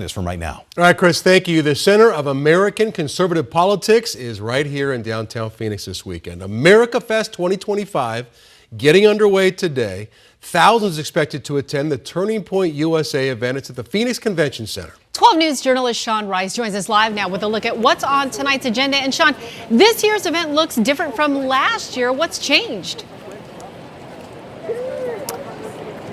This from right now. All right, Chris, thank you. The center of American conservative politics is right here in downtown Phoenix this weekend. Americafest 2025 getting underway today. Thousands expected to attend the Turning Point USA event. It's at the Phoenix Convention Center. 12 News journalist Sean Rice joins us live now with a look at what's on tonight's agenda. And Sean, this year's event looks different from last year. What's changed?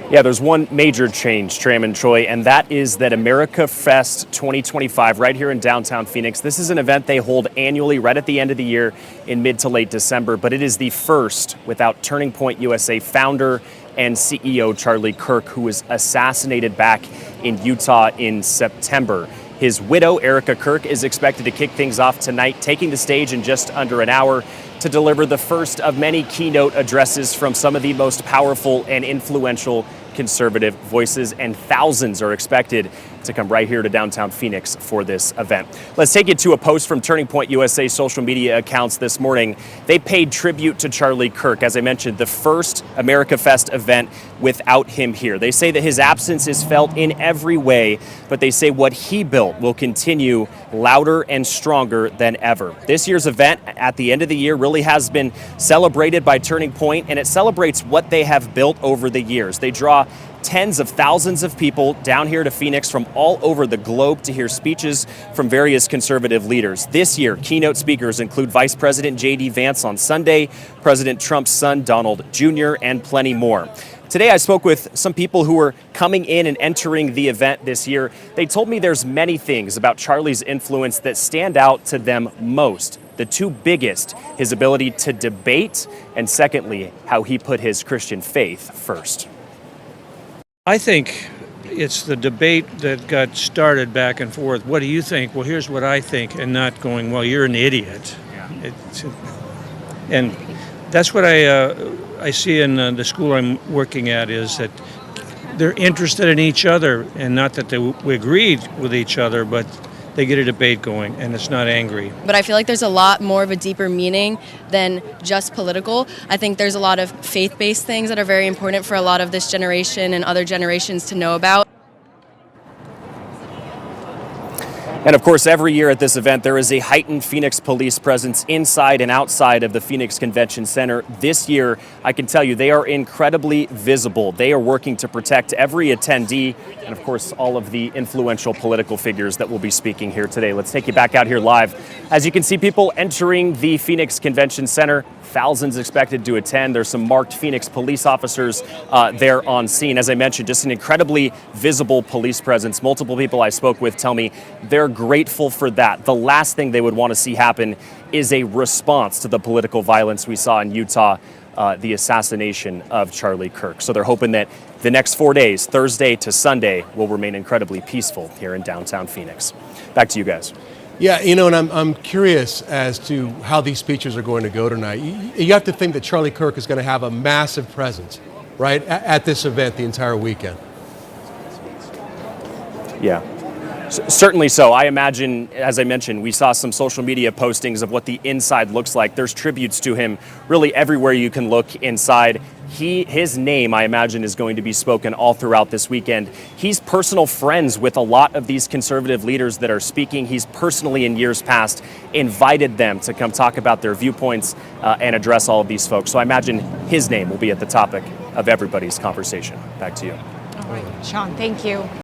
Yeah, there's one major change, Tram and Troy, and that is that Americafest 2025 right here in downtown Phoenix. This is an event they hold annually right at the end of the year in mid to late December, but it is the first without Turning Point USA founder and CEO Charlie Kirk, who was assassinated back in Utah in September. His widow, Erica Kirk, is expected to kick things off tonight, taking the stage in just under an hour to deliver the first of many keynote addresses from some of the most powerful and influential conservative voices, and thousands are expected to come right here to downtown Phoenix for this event. Let's take you to a post from Turning Point USA social media accounts this morning. They paid tribute to Charlie Kirk, as I mentioned, the first Americafest event without him here. They say that his absence is felt in every way, but they say what he built will continue louder and stronger than ever. This year's event at the end of the year really has been celebrated by Turning Point, and it celebrates what they have built over the years. They draw tens of thousands of people down here to Phoenix from all over the globe to hear speeches from various conservative leaders. This year, keynote speakers include Vice President J.D. Vance on Sunday, President Trump's son Donald Jr., and plenty more. Today, I spoke with some people who were coming in and entering the event this year. They told me there's many things about Charlie's influence that stand out to them most. The two biggest, his ability to debate, and secondly, how he put his Christian faith first. I think it's the debate that got started back and forth. What do you think? Well, here's what I think, and not going, well, you're an idiot. Yeah. And that's what I see in the school I'm working at, is that they're interested in each other, and not that we agreed with each other, but they get a debate going, and it's not angry. But I feel like there's a lot more of a deeper meaning than just political. I think there's a lot of faith-based things that are very important for a lot of this generation and other generations to know about. And of course, every year at this event, there is a heightened Phoenix police presence inside and outside of the Phoenix Convention Center. This year, I can tell you, they are incredibly visible. They are working to protect every attendee and, of course, all of the influential political figures that will be speaking here today. Let's take you back out here live. As you can see, people entering the Phoenix Convention Center, thousands expected to attend. There's some marked Phoenix police officers there on scene. As I mentioned, just an incredibly visible police presence. Multiple people I spoke with tell me they're grateful for that. The last thing they would want to see happen is a response to the political violence we saw in Utah, the assassination of Charlie Kirk. So they're hoping that the next 4 days, Thursday to Sunday, will remain incredibly peaceful here in downtown Phoenix. Back to you guys. Yeah, you know, and I'm curious as to how these speeches are going to go tonight. You have to think that Charlie Kirk is going to have a massive presence, right, at this event the entire weekend. Yeah. Certainly so. I imagine, as I mentioned, we saw some social media postings of what the inside looks like. There's tributes to him really everywhere you can look inside. His name, I imagine, is going to be spoken all throughout this weekend. He's personal friends with a lot of these conservative leaders that are speaking. He's personally, in years past, invited them to come talk about their viewpoints and address all of these folks. So I imagine his name will be at the topic of everybody's conversation. Back to you. All right, Sean, thank you.